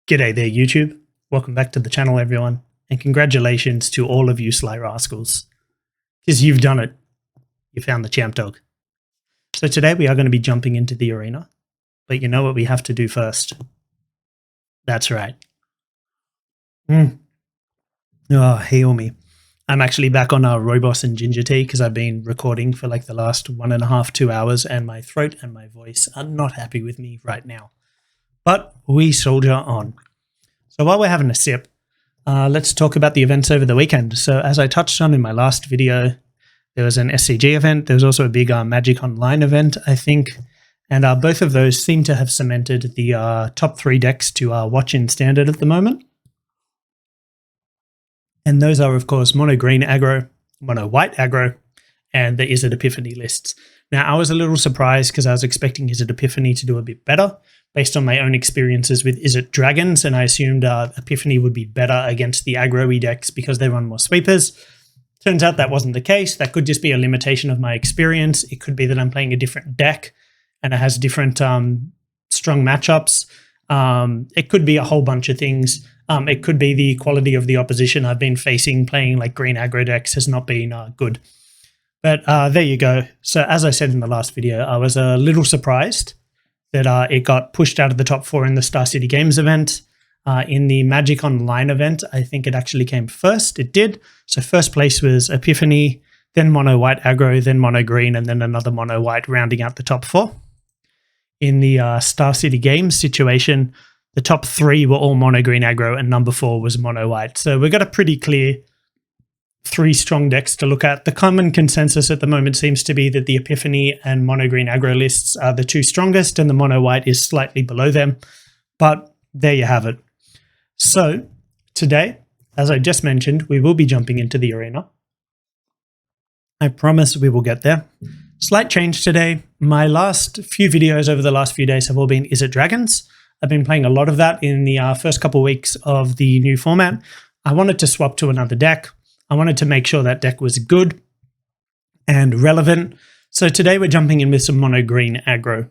G'day there, YouTube. Welcome back to the channel, everyone. And congratulations to all of you Sly Rascals. Because you've done it. You found the champ dog. So today we are going to be jumping into the arena. But you know what we have to do first? That's right. Oh, heal me. I'm actually back on Robos and Ginger Tea because I've been recording for like the last 1.5 to 2 hours and my throat and my voice are not happy with me right now. But we soldier on. So while we're having a sip, let's talk about the events over the weekend. So as I touched on in my last video, there was an SCG event. There was also a big Magic Online event, I think. And both of those seem to have cemented the top 3 decks to watch in Standard at the moment. And those are, of course, MonoGreen Aggro, Mono-White Aggro, and the Izzet Epiphany lists. Now, I was a little surprised because I was expecting Izzet Epiphany to do a bit better based on my own experiences with Izzet Dragons, and I assumed Epiphany would be better against the aggro-y decks because they run more sweepers. Turns out that wasn't the case. That could just be a limitation of my experience. It could be that I'm playing a different deck and it has different strong matchups. It could be a whole bunch of things. It could be the quality of the opposition I've been facing playing like green aggro decks has not been good. But there you go. So as I said in the last video, I was a little surprised that it got pushed out of the top 4 in the Star City Games event. In the Magic Online event, I think it actually came first. It did. So first place was Epiphany, then Mono-White Aggro, then Mono-Green, and then another Mono-White rounding out the top 4. In the Star City Games situation, the top 3 were all Mono-Green Aggro and number 4 was Mono-White. So we've got a pretty clear 3 strong decks to look at. The common consensus at the moment seems to be that the Epiphany and Mono-Green Aggro lists are the 2 strongest and the Mono-White is slightly below them. But there you have it. So today, as I just mentioned, we will be jumping into the arena. I promise we will get there. Slight change today. My last few videos over the last few days have all been Izzet Dragons. I've been playing a lot of that in the first couple of weeks of the new format. I wanted to swap to another deck. I wanted to make sure that deck was good and relevant. So today we're jumping in with some Mono-Green Aggro.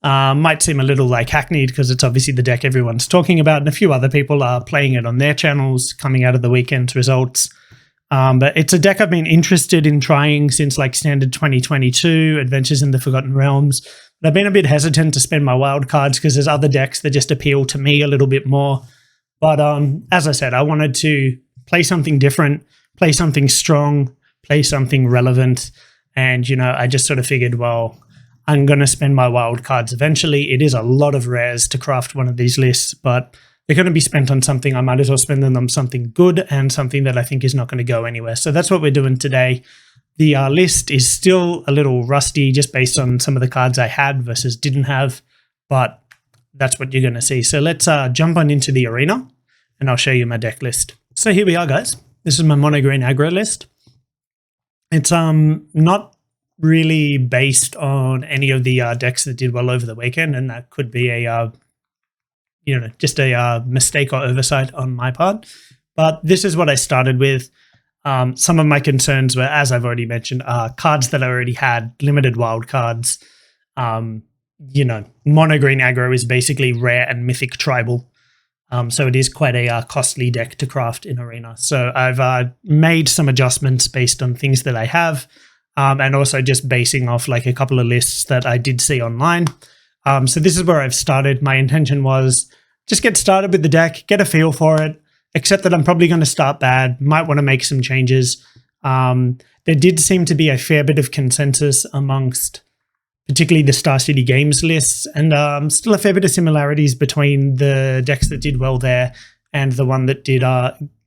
Might seem a little like hackneyed because it's obviously the deck everyone's talking about and a few other people are playing it on their channels coming out of the weekend's results. But it's a deck I've been interested in trying since like Standard 2022, Adventures in the Forgotten Realms. But I've been a bit hesitant to spend my wild cards because there's other decks that just appeal to me a little bit more. But as I said, I wanted to play something different, play something strong, play something relevant. And, you know, I just sort of figured, well, I'm going to spend my wild cards eventually. It is a lot of rares to craft one of these lists, but they're going to be spent on something. I might as well spend them on something good and something that I think is not going to go anywhere. So that's what we're doing today. The list is still a little rusty just based on some of the cards I had versus didn't have, but that's what you're going to see. So let's jump on into the arena and I'll show you my deck list. So here we are, guys. This is my Mono-Green Aggro list. It's not really based on any of the decks that did well over the weekend, and that could be a just a mistake or oversight on my part. But this is what I started with. Some of my concerns were, as I've already mentioned, cards that I already had, limited wild cards. Mono-Green Aggro is basically rare and mythic tribal. So it is quite a costly deck to craft in Arena. So I've made some adjustments based on things that I have. And also just basing off like a couple of lists that I did see online. So this is where I've started. My intention was just get started with the deck, get a feel for it, except that I'm probably going to start bad, might want to make some changes. There did seem to be a fair bit of consensus amongst particularly the Star City Games lists, and still a fair bit of similarities between the decks that did well there and the one that did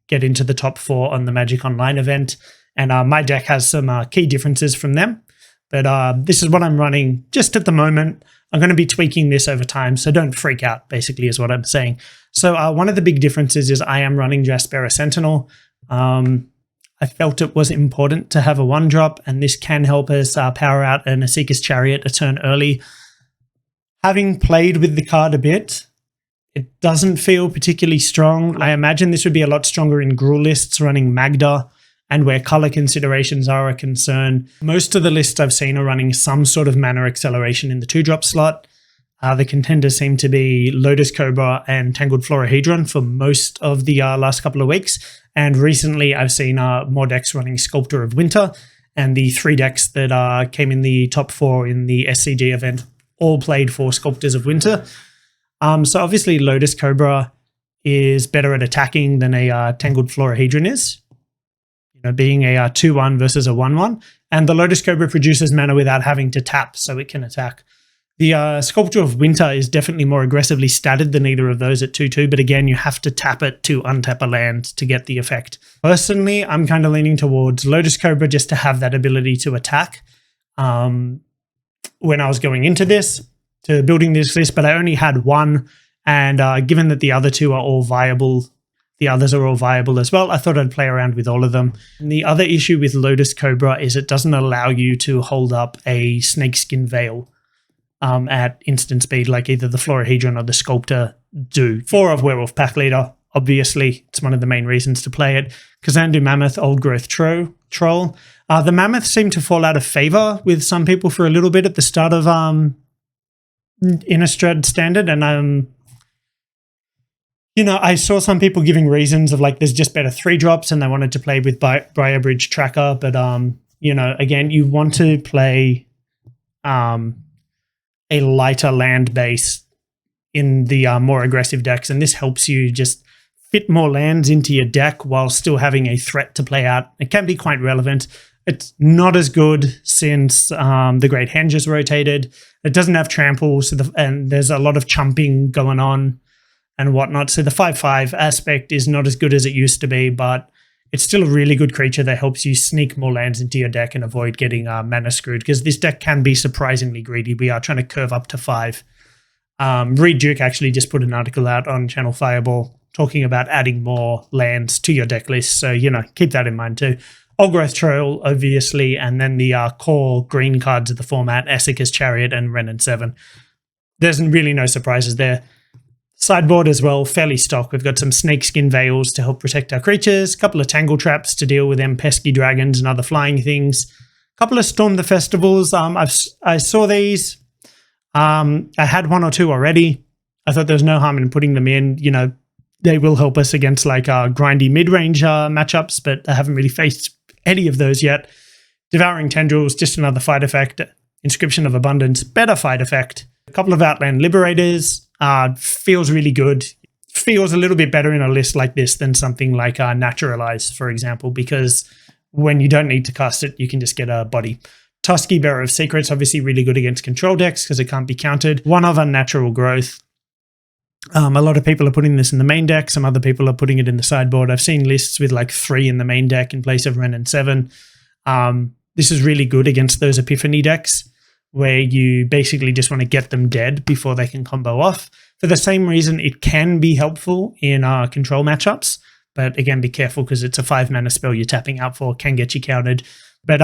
get into the top 4 on the Magic Online event. And my deck has some key differences from them. But this is what I'm running just at the moment. I'm going to be tweaking this over time, so don't freak out, basically, is what I'm saying. So one of the big differences is I am running Jaspera Sentinel. I felt it was important to have a 1-drop, and this can help us power out an Asika's Chariot a turn early. Having played with the card a bit, it doesn't feel particularly strong. I imagine this would be a lot stronger in Gruul lists running Magda, and where color considerations are a concern. Most of the lists I've seen are running some sort of mana acceleration in the 2-drop slot. The contenders seem to be Lotus Cobra and Tangled Florahedron for most of the last couple of weeks. And recently I've seen more decks running Sculptor of Winter, and the 3 decks that came in the top 4 in the SCG event all played for Sculptors of Winter. So obviously Lotus Cobra is better at attacking than a Tangled Florahedron is, being a 2-1 versus a 1-1. And the Lotus Cobra produces mana without having to tap, so it can attack. The Sculptor of Winter is definitely more aggressively statted than either of those at 2-2, but again, you have to tap it to untap a land to get the effect. Personally, I'm kind of leaning towards Lotus Cobra just to have that ability to attack. When I was going into this, to building this list, but I only had one, and given that the other 2 are all viable, the others are all viable as well, I thought I'd play around with all of them. And the other issue with Lotus Cobra is it doesn't allow you to hold up a Snakeskin Veil at instant speed like either the Florahedron or the Sculptor do. 4 of Werewolf Pack Leader, obviously, it's one of the main reasons to play it. Kazandu Mammoth, Old Growth Troll. The Mammoth seemed to fall out of favor with some people for a little bit at the start of Innistrad Standard, and I saw some people giving reasons of like there's just better 3-drops and they wanted to play with Briarbridge Tracker, but again, you want to play a lighter land base in the more aggressive decks, and this helps you just fit more lands into your deck while still having a threat to play out. It can be quite relevant. It's not as good since the Great Hand just rotated. It doesn't have trample, and there's a lot of chumping going on and whatnot. So the 5/5 aspect is not as good as it used to be, but it's still a really good creature that helps you sneak more lands into your deck and avoid getting mana screwed, because this deck can be surprisingly greedy. We are trying to curve up to 5. Reed Duke actually just put an article out on Channel Fireball talking about adding more lands to your deck list. So, keep that in mind too. Old Growth Troll, obviously, and then the core green cards of the format, Essica's Chariot and Ren and 7. There's really no surprises there. Sideboard as well, fairly stock. We've got some Snakeskin Veils to help protect our creatures, a couple of Tangle Traps to deal with them pesky dragons and other flying things, a couple of Storm the Festivals. I saw these. I had 1 or 2 already. I thought there was no harm in putting them in. They will help us against like grindy mid-range matchups, but I haven't really faced any of those yet. Devouring Tendrils, just another fight effect. Inscription of Abundance, better fight effect. A couple of Outland Liberators. Feels really good. Feels a little bit better in a list like this than something like Naturalize, for example, because when you don't need to cast it, you can just get a body. Tusky, Bearer of Secrets, obviously really good against control decks because it can't be countered. 1 of Unnatural Growth. A lot of people are putting this in the main deck. Some other people are putting it in the sideboard. I've seen lists with like 3 in the main deck in place of Ren and 7. This is really good against those Epiphany decks where you basically just want to get them dead before they can combo off. For the same reason, it can be helpful in control matchups, but again, be careful because it's a 5-mana spell you're tapping out for, can get you countered. But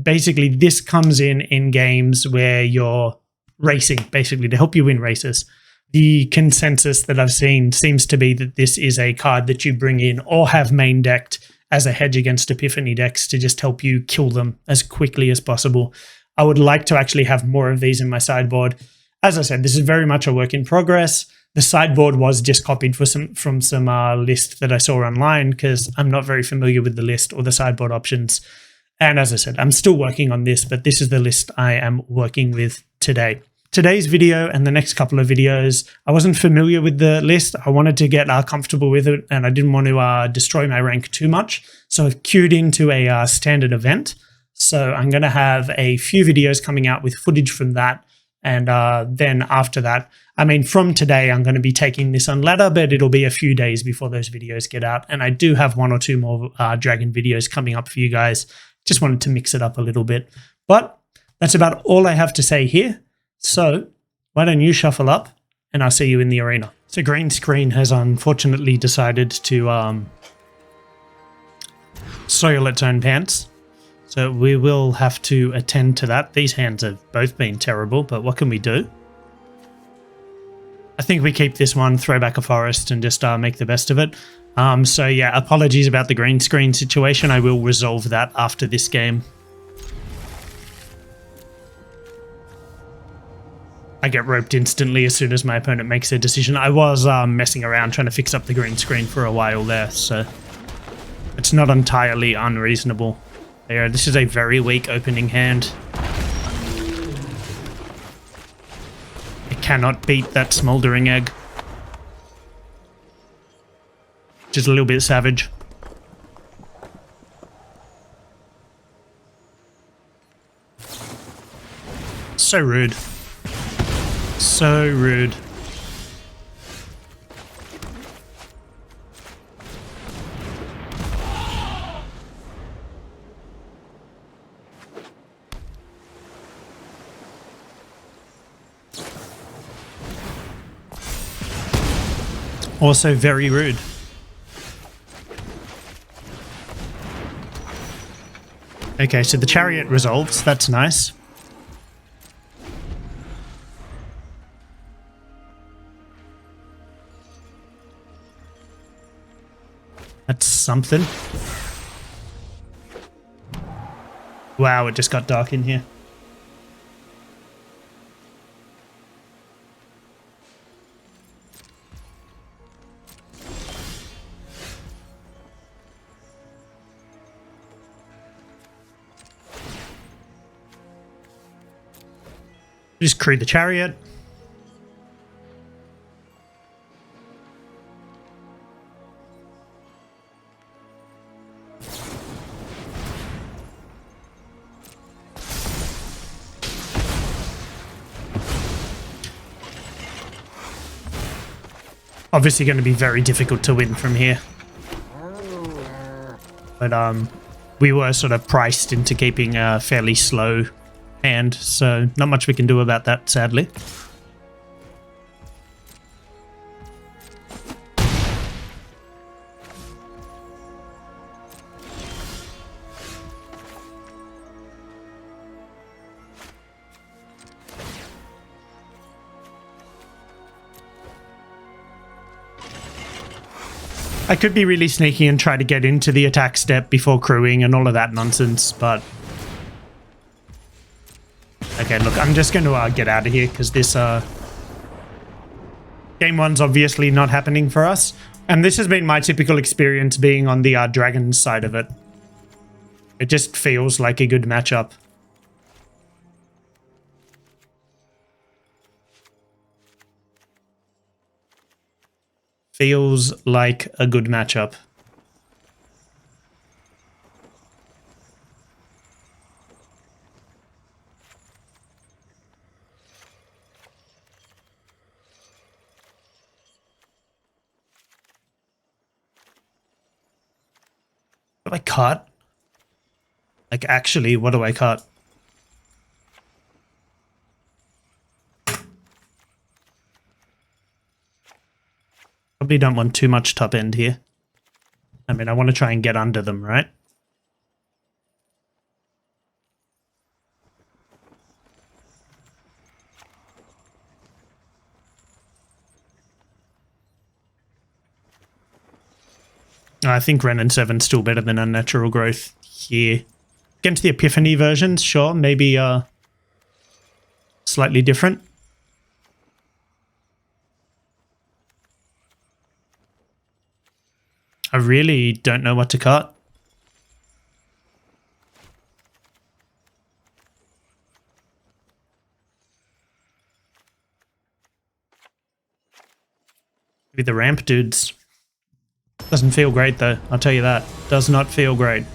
basically this comes in games where you're racing, basically to help you win races. The consensus that I've seen seems to be that this is a card that you bring in or have main decked as a hedge against Epiphany decks to just help you kill them as quickly as possible. I would like to actually have more of these in my sideboard. As I said, this is very much a work in progress. The sideboard was just copied from some list that I saw online because I'm not very familiar with the list or the sideboard options. And as I said, I'm still working on this, but this is the list I am working with today. Today's video and the next couple of videos, I wasn't familiar with the list. I wanted to get comfortable with it, and I didn't want to destroy my rank too much. So I've queued into a standard event. So I'm going to have a few videos coming out with footage from that. And then after that, from today, I'm going to be taking this on ladder, but it'll be a few days before those videos get out. And I do have 1 or 2 more Dragon videos coming up for you guys. Just wanted to mix it up a little bit. But that's about all I have to say here. So why don't you shuffle up and I'll see you in the arena. So green screen has unfortunately decided to soil its own pants. So we will have to attend to that. These hands have both been terrible, but what can we do? I think we keep this one, throw back a forest, and just make the best of it. So yeah, apologies about the green screen situation. I will resolve that after this game. I get roped instantly as soon as my opponent makes a decision. I was messing around trying to fix up the green screen for a while there, so it's not entirely unreasonable. There, this is a very weak opening hand. I cannot beat that smoldering egg. Just a little bit savage. So rude. So rude. Also very rude. Okay, so the chariot resolves. That's nice. That's something. Wow, it just got dark in here. Just create the chariot. Obviously going to be very difficult to win from here. But we were sort of priced into keeping a fairly slow hand, so not much we can do about that, sadly. I could be really sneaky and try to get into the attack step before crewing and all of that nonsense, but... Okay, look, I'm just going to get out of here because this game one's obviously not happening for us. And this has been my typical experience being on the Dragons side of it. It just feels like a good matchup. Feels like a good matchup. What do I cut? Like, actually, what do I cut? Probably don't want too much top end here. I mean, I want to try and get under them, right? I think Ren and 7's still better than Unnatural Growth here. Against the Epiphany versions, sure, maybe slightly different. I really don't know what to cut. Maybe the ramp dudes. Doesn't feel great though, I'll tell you that. Does not feel great.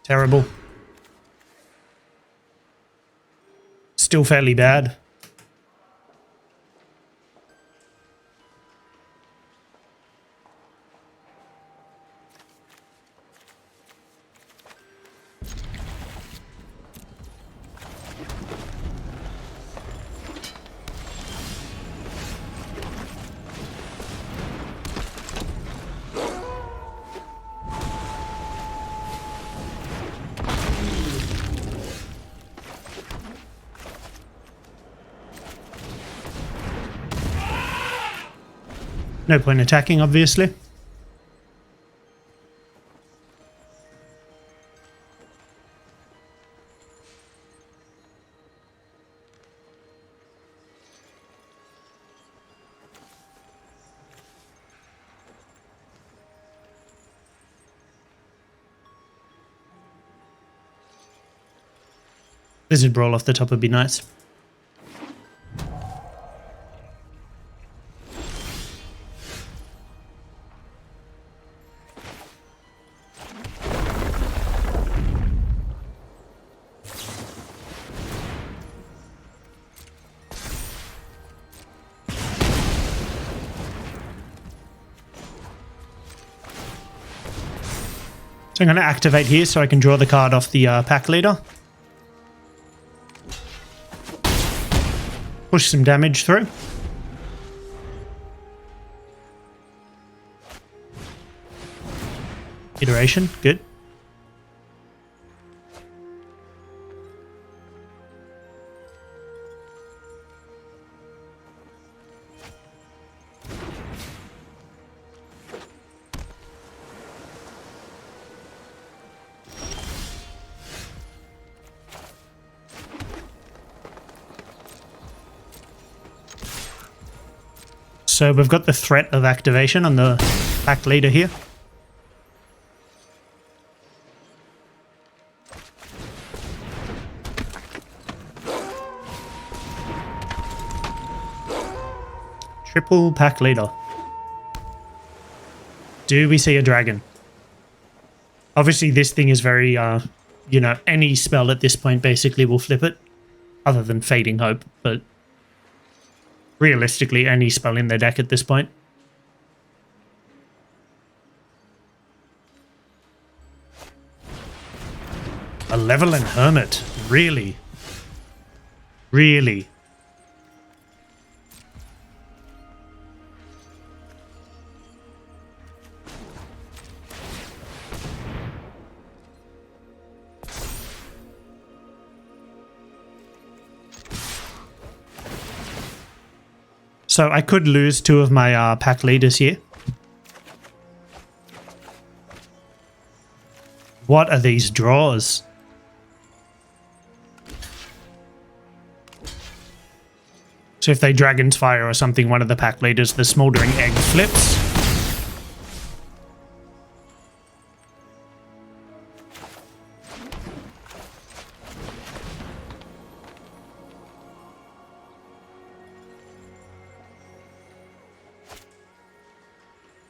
Terrible. Still fairly bad. No point attacking, obviously. Izzet Brawl off the top would be nice. So I'm going to activate here so I can draw the card off the pack leader. Push some damage through. Iteration, good. So we've got the threat of activation on the pack leader here. Triple pack leader. Do we see a dragon? Obviously this thing is very, you know, any spell at this point basically will flip it. Other than Fading Hope, but realistically any spell in their deck at this point. A Malevolent Hermit. Really? Really? So I could lose two of my pack leaders here. What are these draws? So if they Dragon's Fire or something, one of the pack leaders, the Smoldering Egg flips.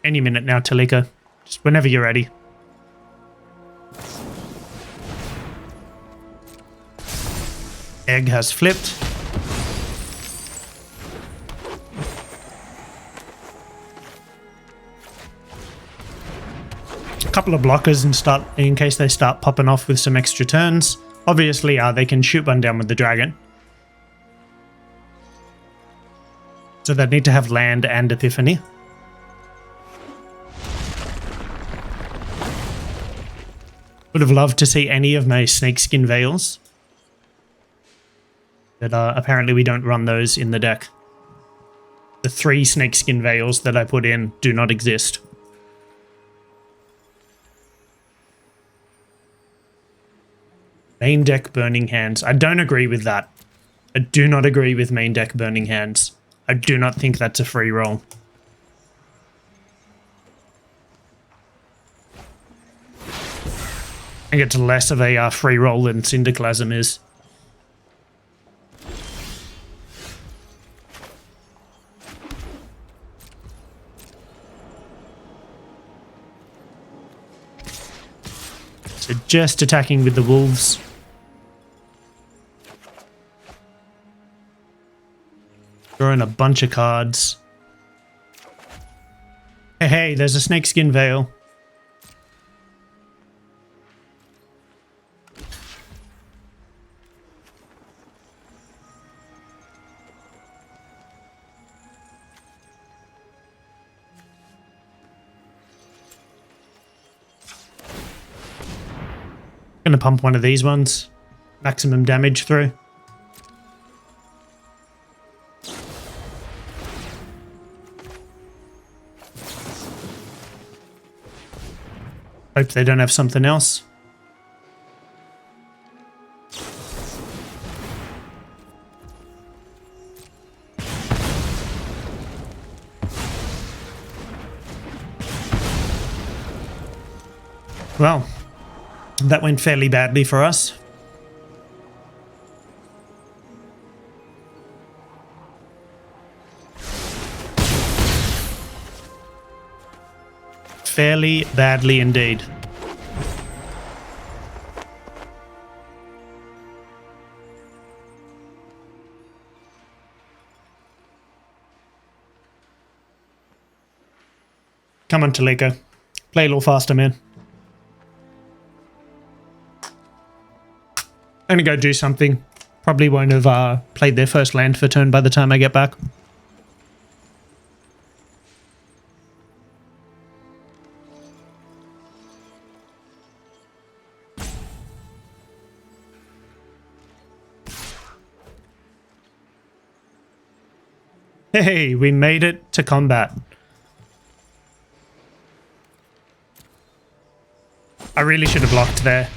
Any minute now, Talika. Just whenever you're ready. Egg has flipped. A couple of blockers in case they start popping off with some extra turns. Obviously, they can shoot one down with the dragon. So they need to have land and Epiphany. Would have loved to see any of my Snakeskin Veils. But apparently we don't run those in the deck. The 3 Snakeskin Veils that I put in do not exist. Main deck Burning Hands. I don't agree with that. I do not agree with main deck Burning Hands. I do not think that's a free roll. I think it's less of a free roll than Cinderclasm is. So just attacking with the wolves. Drawing a bunch of cards. Hey, there's a Snakeskin Veil. Gonna pump one of these ones. Maximum damage through. Hope they don't have something else. Well, that went fairly badly for us. fairly badly indeed. Come on, Taliko. Play a little faster, man. I'm gonna go do something. Probably won't have played their first land for turn by the time I get back. Hey, we made it to combat. I really should have blocked there.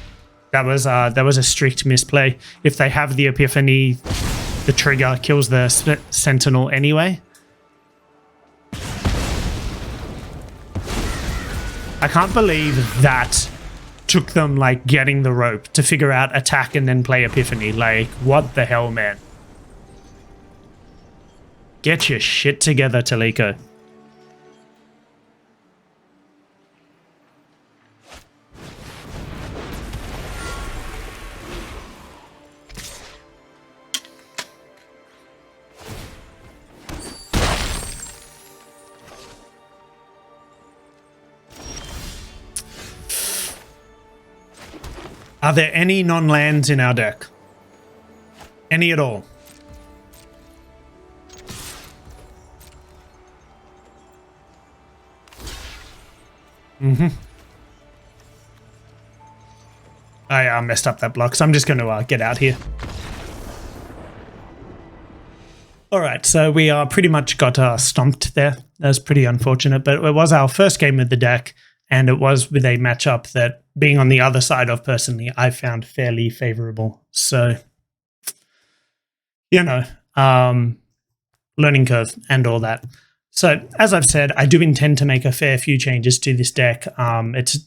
That was a strict misplay. If they have the Epiphany, the trigger kills the Sentinel anyway. I can't believe that took them like getting the rope to figure out attack and then play Epiphany. Like, what the hell, man? Get your shit together, Taliko. Are there any non-lands in our deck? Any at all? I messed up that block, so I'm just going to get out here. Alright, so we pretty much got stomped there. That was pretty unfortunate, but it was our first game with the deck, and it was with a matchup that, being on the other side of personally, I found fairly favorable. So, you know, learning curve and all that. So, as I've said, I do intend to make a fair few changes to this deck. It's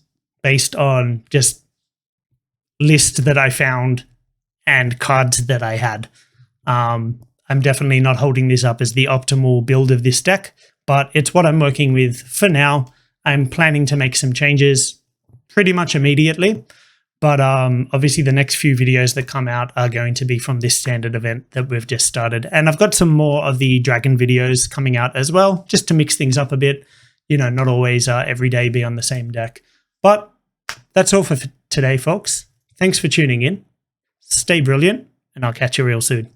based on just list that I found and cards that I had. I'm definitely not holding this up as the optimal build of this deck, but it's what I'm working with for now. I'm planning to make some changes pretty much immediately, but obviously the next few videos that come out are going to be from this standard event that we've just started. And I've got some more of the dragon videos coming out as well, just to mix things up a bit, you know, not always every day be on the same deck. But that's all for today, folks. Thanks for tuning in. Stay brilliant, and I'll catch you real soon.